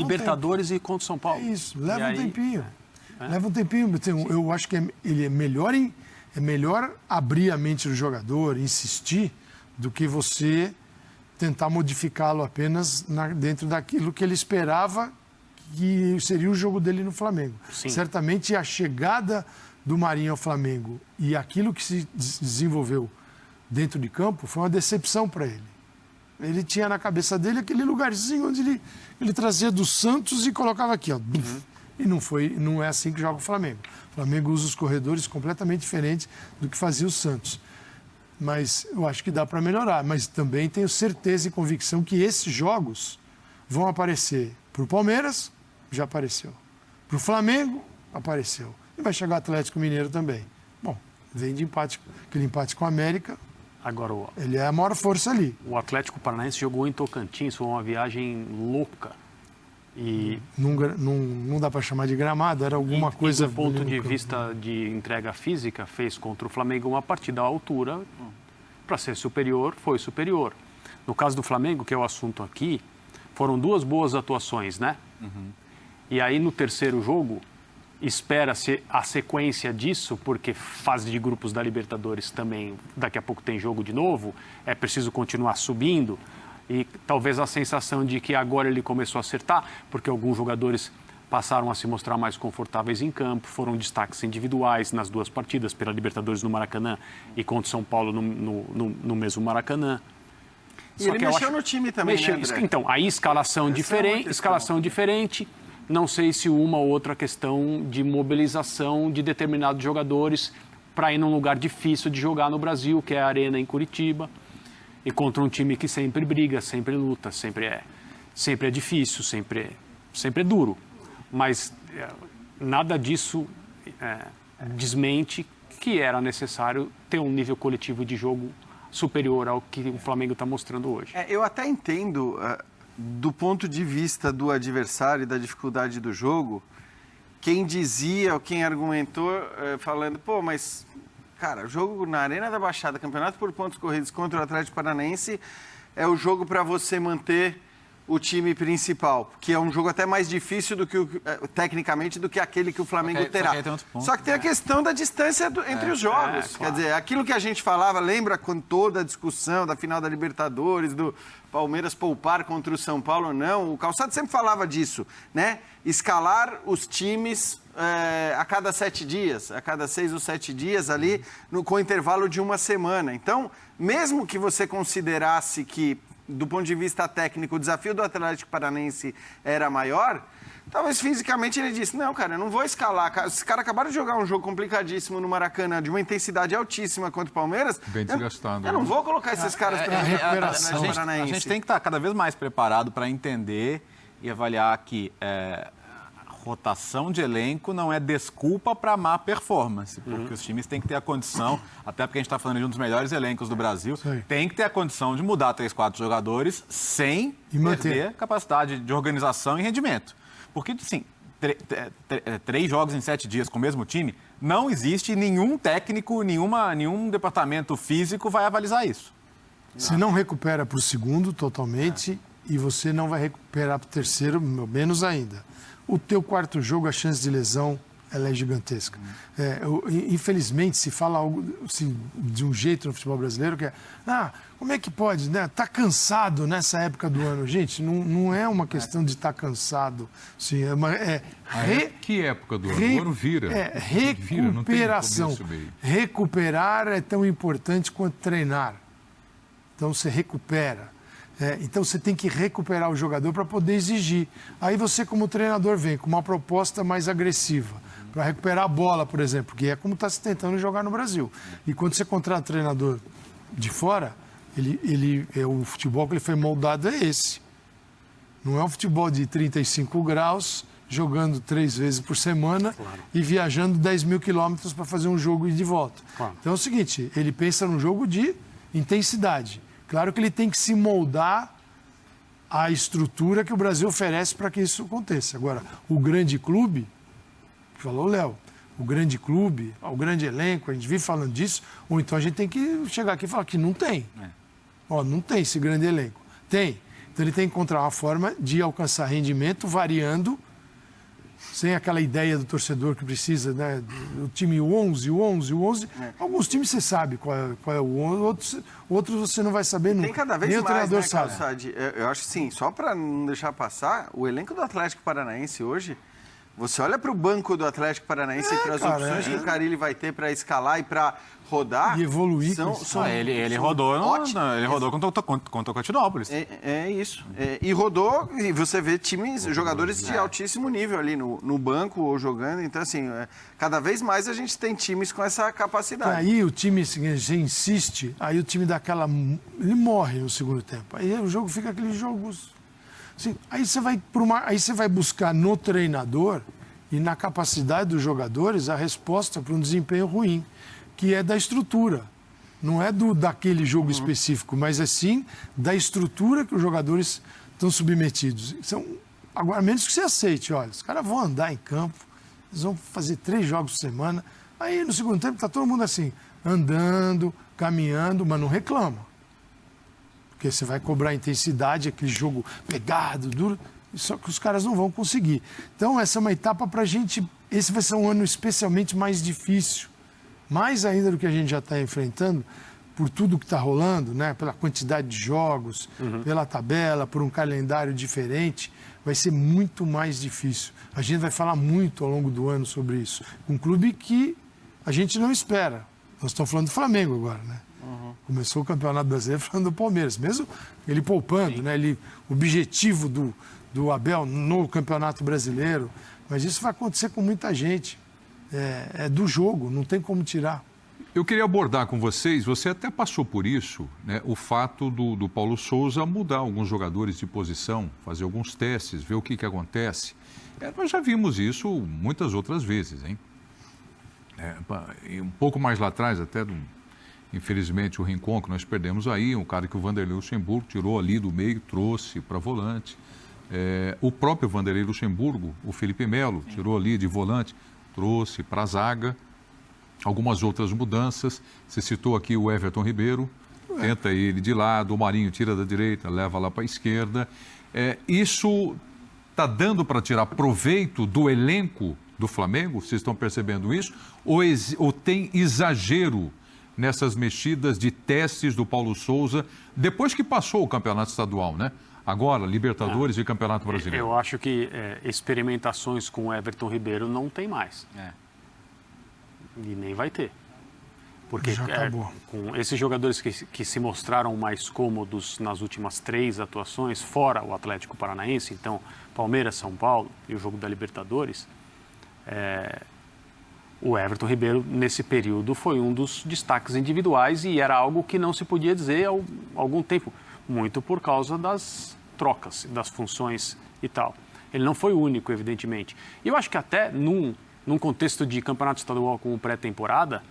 Libertadores e contra o São Paulo. É isso, leva um tempinho. Leva um tempinho. Eu acho que ele é melhor abrir a mente do jogador, insistir, do que você tentar modificá-lo apenas dentro daquilo que ele esperava que seria o jogo dele no Flamengo. Sim. Certamente a chegada do Marinho ao Flamengo e aquilo que se desenvolveu dentro de campo foi uma decepção para ele. Ele tinha na cabeça dele aquele lugarzinho onde ele trazia do Santos e colocava aqui, ó. E não é assim que joga o Flamengo. O Flamengo usa os corredores completamente diferentes do que fazia o Santos. Mas eu acho que dá para melhorar. Mas também tenho certeza e convicção que esses jogos vão aparecer para o Palmeiras, já apareceu. Para o Flamengo, apareceu. E vai chegar o Atlético Mineiro também. Bom, vem de empate, aquele empate com o América. Agora, ele é a maior força ali. O Atlético Paranaense jogou em Tocantins, foi uma viagem louca. E não dá para chamar de gramado, era alguma coisa... do ponto de vista de entrega física, fez contra o Flamengo uma partida à altura. Para ser superior, foi superior. No caso do Flamengo, que é o assunto aqui, foram 2 boas atuações, né? E aí, no terceiro jogo, espera-se a sequência disso, porque fase de grupos da Libertadores também, daqui a pouco tem jogo de novo, é preciso continuar subindo. E talvez a sensação de que agora ele começou a acertar, porque alguns jogadores passaram a se mostrar mais confortáveis em campo, foram destaques individuais nas 2 partidas, pela Libertadores no Maracanã e contra o São Paulo no mesmo Maracanã. E ele mexeu no time também, né, André? Então, aí escalação diferente. Não sei se uma ou outra questão de mobilização de determinados jogadores para ir num lugar difícil de jogar no Brasil, que é a Arena em Curitiba. E contra um time que sempre briga, sempre luta, sempre é difícil, sempre é duro. Mas nada disso desmente que era necessário ter um nível coletivo de jogo superior ao que o Flamengo está mostrando hoje. Eu até entendo, do ponto de vista do adversário e da dificuldade do jogo, quem dizia ou quem argumentou falando, mas... Cara, o jogo na Arena da Baixada, campeonato por pontos corridos contra o Atlético Paranaense, é o jogo para você manter o time principal, que é um jogo até mais difícil do que tecnicamente do que aquele que o Flamengo terá. Só que tem a questão da distância entre os jogos. Claro. Quer dizer, aquilo que a gente falava, lembra com toda a discussão da final da Libertadores, do Palmeiras poupar contra o São Paulo ou não, o Calçado sempre falava disso, né? Escalar os times a cada 7 dias, a cada 6 ou 7 dias ali, com intervalo de uma semana. Então, mesmo que você considerasse que, do ponto de vista técnico, o desafio do Atlético Paranaense era maior, talvez fisicamente ele disse, não, cara, eu não vou escalar. Esses caras acabaram de jogar um jogo complicadíssimo no Maracanã, de uma intensidade altíssima contra o Palmeiras. Bem desgastado. Eu não vou colocar esses caras para recuperação. A gente tem que estar cada vez mais preparado para entender e avaliar que rotação de elenco não é desculpa para má performance, porque os times têm que ter a condição, até porque a gente está falando de um dos melhores elencos do Brasil, tem que ter a condição de mudar 3, 4 jogadores sem perder capacidade de organização e rendimento. Porque, assim, 3 jogos em 7 dias com o mesmo time, não existe nenhum técnico, nenhum departamento físico vai avalizar isso. Você não recupera para o segundo totalmente e você não vai recuperar para o terceiro, menos ainda. O teu quarto jogo, a chance de lesão, ela é gigantesca. Infelizmente, se fala algo assim, de um jeito no futebol brasileiro, que é, como é que pode, né? Tá cansado nessa época do ano. Gente, não é uma questão de estar cansado. Assim, que época do ano? O ano vira. Recuperação. Recuperar é tão importante quanto treinar. Então, você recupera. Então, você tem que recuperar o jogador para poder exigir. Aí você, como treinador, vem com uma proposta mais agressiva para recuperar a bola, por exemplo, que é como está se tentando jogar no Brasil. E quando você contrata um treinador de fora, o futebol que ele foi moldado é esse. Não é um futebol de 35 graus, jogando 3 vezes por semana e viajando 10 mil quilômetros para fazer um jogo e de volta. Então é o seguinte, ele pensa num jogo de intensidade. Claro que ele tem que se moldar à estrutura que o Brasil oferece para que isso aconteça. Agora, o grande clube, falou o Léo, o grande clube, o grande elenco, a gente vive falando disso, ou então a gente tem que chegar aqui e falar que não tem. Não tem esse grande elenco. Tem. Então ele tem que encontrar uma forma de alcançar rendimento variando, sem aquela ideia do torcedor que precisa, né? O time 11. Alguns times você sabe qual é o 11, outros você não vai saber nunca. Tem cada vez nem mais, o treinador né, sabe. Calçade? Eu acho que sim, só para não deixar passar, o elenco do Atlético Paranaense hoje, você olha para o banco do Atlético Paranaense e para as opções que o Carille vai ter para escalar e para rodar... E evoluir. Ele rodou contra o Continópolis. É isso. E rodou, e você vê jogadores de altíssimo nível ali no banco ou jogando. Então, assim, cada vez mais a gente tem times com essa capacidade. Aí o time, assim, você insiste, aí o time dá aquela... Ele morre no segundo tempo. Aí o jogo fica aquele jogo... Assim, aí você vai buscar no treinador e na capacidade dos jogadores a resposta para um desempenho ruim, que é da estrutura. Não é daquele jogo específico, mas é sim da estrutura que os jogadores estão submetidos. Agora, menos que você aceite, olha, os caras vão andar em campo, eles vão fazer 3 jogos por semana, aí no segundo tempo está todo mundo assim, andando, caminhando, mas não reclama. Porque você vai cobrar intensidade, aquele jogo pegado, duro, só que os caras não vão conseguir. Então, essa é uma etapa para a gente... Esse vai ser um ano especialmente mais difícil, mais ainda do que a gente já está enfrentando, por tudo que está rolando, né? Pela quantidade de jogos, pela tabela, por um calendário diferente, vai ser muito mais difícil. A gente vai falar muito ao longo do ano sobre isso. Um clube que a gente não espera. Nós estamos falando do Flamengo agora, né? Começou o Campeonato Brasileiro falando do Palmeiras, mesmo ele poupando, né? O objetivo do Abel no Campeonato Brasileiro, mas isso vai acontecer com muita gente. É do jogo, não tem como tirar. Eu queria abordar com vocês, você até passou por isso, né? O fato do Paulo Souza mudar alguns jogadores de posição, fazer alguns testes, ver o que acontece. Nós já vimos isso muitas outras vezes, hein? E um pouco mais lá atrás, até infelizmente, o Rincon, que nós perdemos aí, um cara que o Vanderlei Luxemburgo tirou ali do meio, trouxe para volante. O próprio Vanderlei Luxemburgo, o Felipe Melo, tirou ali de volante, trouxe para a zaga. Algumas outras mudanças. Você citou aqui o Everton Ribeiro, tenta ele de lado, o Marinho tira da direita, leva lá para a esquerda. Isso está dando para tirar proveito do elenco do Flamengo? Vocês estão percebendo isso? Ou tem exagero nessas mexidas de testes do Paulo Souza, depois que passou o campeonato estadual, né? Agora, Libertadores e Campeonato Brasileiro. Eu acho que experimentações com o Everton Ribeiro não tem mais. E nem vai ter. Porque já acabou. Com esses jogadores que se mostraram mais cômodos nas últimas 3 atuações, fora o Atlético Paranaense, então Palmeiras, São Paulo e o jogo da Libertadores, o Everton Ribeiro, nesse período, foi um dos destaques individuais e era algo que não se podia dizer há algum tempo, muito por causa das trocas, das funções e tal. Ele não foi o único, evidentemente. E eu acho que até num contexto de campeonato estadual como pré-temporada,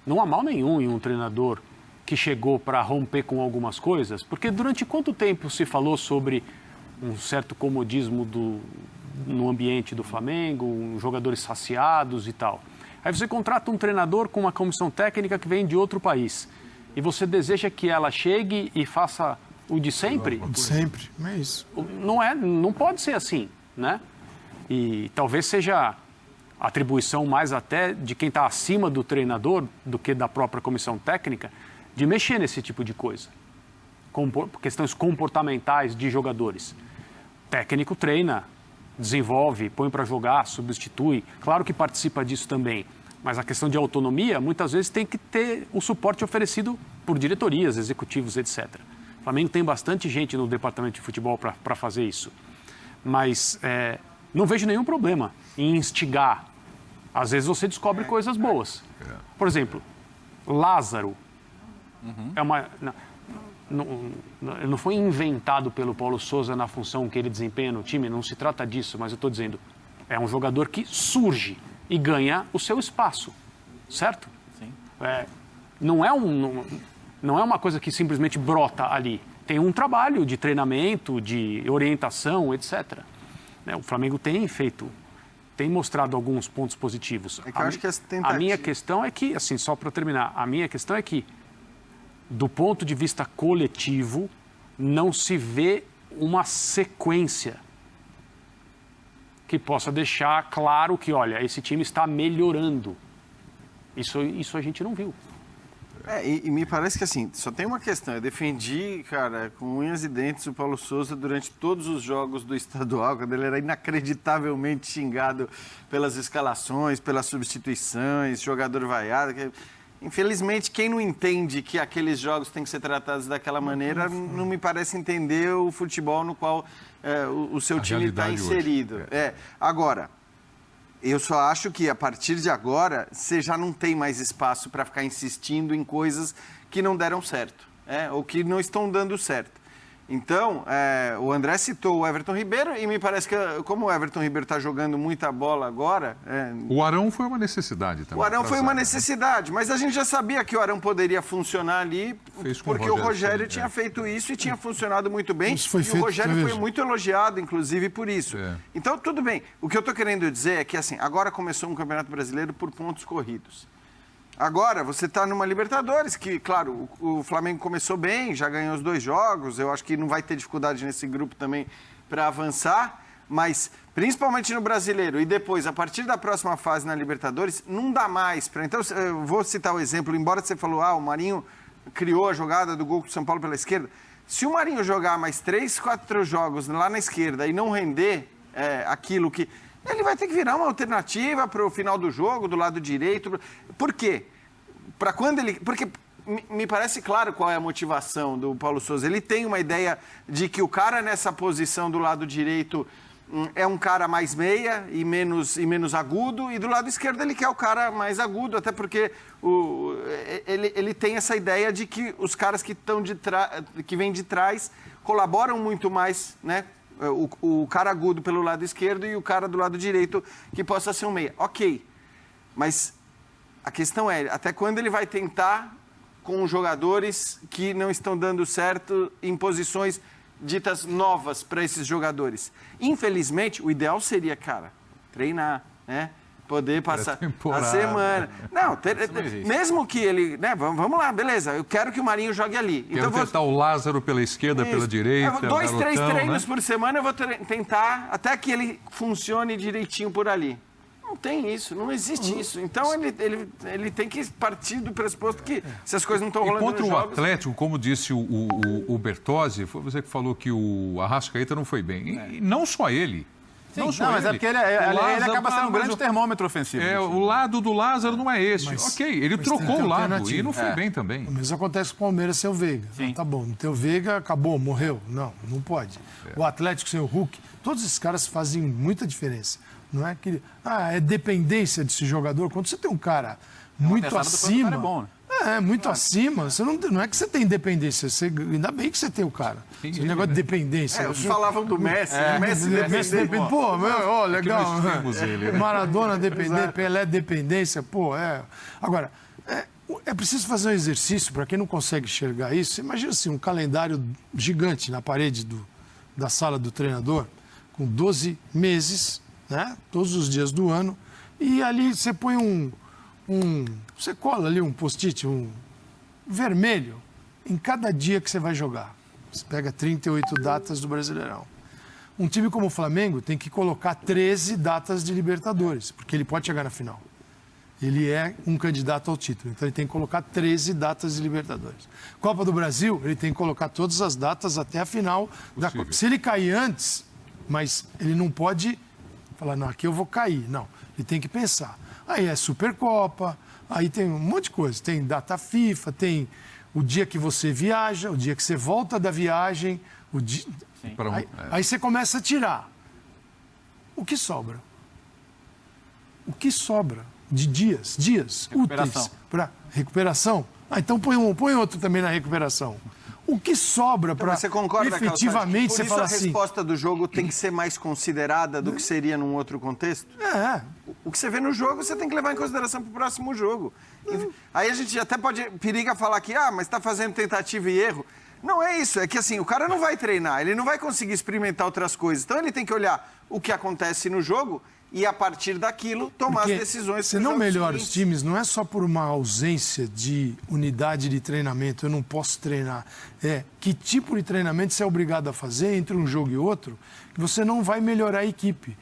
não há mal nenhum em um treinador que chegou para romper com algumas coisas, porque durante quanto tempo se falou sobre um certo comodismo no ambiente do Flamengo, jogadores saciados e tal. Aí você contrata um treinador com uma comissão técnica que vem de outro país e você deseja que ela chegue e faça o de sempre? O de sempre, é isso. Não pode ser assim, né? E talvez seja atribuição mais até de quem está acima do treinador do que da própria comissão técnica de mexer nesse tipo de coisa. Questões comportamentais de jogadores. O técnico treina, desenvolve, põe para jogar, substitui. Claro que participa disso também, mas a questão de autonomia muitas vezes tem que ter o suporte oferecido por diretorias, executivos, etc. O Flamengo tem bastante gente no departamento de futebol para fazer isso. Mas não vejo nenhum problema em instigar. Às vezes você descobre coisas boas. Por exemplo, Lázaro não foi inventado pelo Paulo Souza na função que ele desempenha no time, não se trata disso, mas eu estou dizendo, é um jogador que surge e ganha o seu espaço, certo? Sim. Não é uma coisa que simplesmente brota ali. Tem um trabalho de treinamento, de orientação, etc. O Flamengo tem mostrado alguns pontos positivos. Eu acho que a minha questão é que, assim, só para terminar, a minha questão é que, do ponto de vista coletivo, não se vê uma sequência que possa deixar claro que, olha, esse time está melhorando. Isso a gente não viu. E me parece que, assim, só tem uma questão. Eu defendi, cara, com unhas e dentes o Paulo Souza durante todos os jogos do estadual, quando ele era inacreditavelmente xingado pelas escalações, pelas substituições, jogador vaiado. Infelizmente, quem não entende que aqueles jogos têm que ser tratados daquela maneira, não me parece entender o futebol no qual o seu time está inserido. Agora, eu só acho que a partir de agora, você já não tem mais espaço para ficar insistindo em coisas que não deram certo, ou que não estão dando certo. Então, o André citou o Everton Ribeiro e me parece que, como o Everton Ribeiro está jogando muita bola agora... O Arão foi uma necessidade também. O Arão foi uma necessidade, mas a gente já sabia que o Arão poderia funcionar ali, porque o Rogério tinha feito isso e tinha funcionado muito bem. E o Rogério foi muito elogiado, inclusive, por isso. Então, tudo bem. O que eu estou querendo dizer é que, assim, agora começou um Campeonato Brasileiro por pontos corridos. Agora, você está numa Libertadores, que, claro, o Flamengo começou bem, já ganhou os 2 jogos, eu acho que não vai ter dificuldade nesse grupo também para avançar, mas, principalmente no Brasileiro, e depois, a partir da próxima fase na Libertadores, não dá mais para... Então, eu vou citar o exemplo, embora você falou, o Marinho criou a jogada do gol com o São Paulo pela esquerda, se o Marinho jogar mais 3, 4 jogos lá na esquerda e não render aquilo que... Ele vai ter que virar uma alternativa para o final do jogo, do lado direito. Por quê? Para quando ele... Porque me parece claro qual é a motivação do Paulo Souza. Ele tem uma ideia de que o cara nessa posição do lado direito é um cara mais meia e menos agudo, e do lado esquerdo ele quer o cara mais agudo, até porque ele tem essa ideia de que os caras que vêm de trás colaboram muito mais, né? O cara agudo pelo lado esquerdo e o cara do lado direito que possa ser um meia. Ok, mas a questão é, até quando ele vai tentar com jogadores que não estão dando certo em posições ditas novas para esses jogadores? Infelizmente, o ideal seria, cara, treinar, né? Poder passar a semana. Não, mesmo que ele... Né, vamos lá, beleza, eu quero que o Marinho jogue ali. Quero tentar o Lázaro pela esquerda, pela direita. 2, 3 treinos por semana eu vou tentar até que ele funcione direitinho por ali. Não tem isso, não existe isso. Então ele tem que partir do pressuposto que se as coisas não estão rolando contra nos jogos... Atlético, como disse o Bertozzi, foi você que falou que o Arrascaeta não foi bem. E não só ele. Sim, mas é porque ele acaba sendo um grande termômetro ofensivo. O lado do Lázaro não é esse. Ele trocou o lado e não foi bem também. O mesmo acontece com o Palmeiras sem o Veiga. Tá bom, não tem o Veiga, acabou, morreu. Não pode. O Atlético sem o Hulk, todos esses caras fazem muita diferença. Não é que é dependência desse jogador. Quando você tem um cara muito acima... Cara é bom, né? Muito acima. Você não é que você tem independência. Ainda bem que você tem o cara. Esse negócio de dependência. Falavam do Messi. Messi dependente. Pô, legal. Maradona dependente, Pelé dependência. Agora, é preciso fazer um exercício para quem não consegue enxergar isso. Imagina assim, um calendário gigante na parede da sala do treinador, com 12 meses, né? Todos os dias do ano. E ali você põe você cola ali um post-it, um vermelho, em cada dia que você vai jogar. Você pega 38 datas do Brasileirão. Um time como o Flamengo tem que colocar 13 datas de Libertadores, porque ele pode chegar na final. Ele é um candidato ao título, então ele tem que colocar 13 datas de Libertadores. Copa do Brasil, ele tem que colocar todas as datas até a final da Copa. Se ele cair antes, mas ele não pode falar, não, aqui eu vou cair. Não, ele tem que pensar. Aí é Supercopa, aí tem um monte de coisa. Tem data FIFA, tem o dia que você viaja, o dia que você volta da viagem. Aí você começa a tirar. O que sobra? O que sobra de dias úteis para recuperação? Então põe outro também na recuperação. O que sobra para efetivamente você falar assim... Por isso a resposta do jogo tem que ser mais considerada do que seria num outro contexto? O que você vê no jogo, você tem que levar em consideração para o próximo jogo. Aí a gente até periga falar que, mas está fazendo tentativa e erro. Não é isso, é que assim, o cara não vai treinar, ele não vai conseguir experimentar outras coisas. Então ele tem que olhar o que acontece no jogo e a partir daquilo tomar Porque as decisões. Você não melhora os times, não é só por uma ausência de unidade de treinamento, eu não posso treinar. É que tipo de treinamento você é obrigado a fazer entre um jogo e outro, que você não vai melhorar a equipe.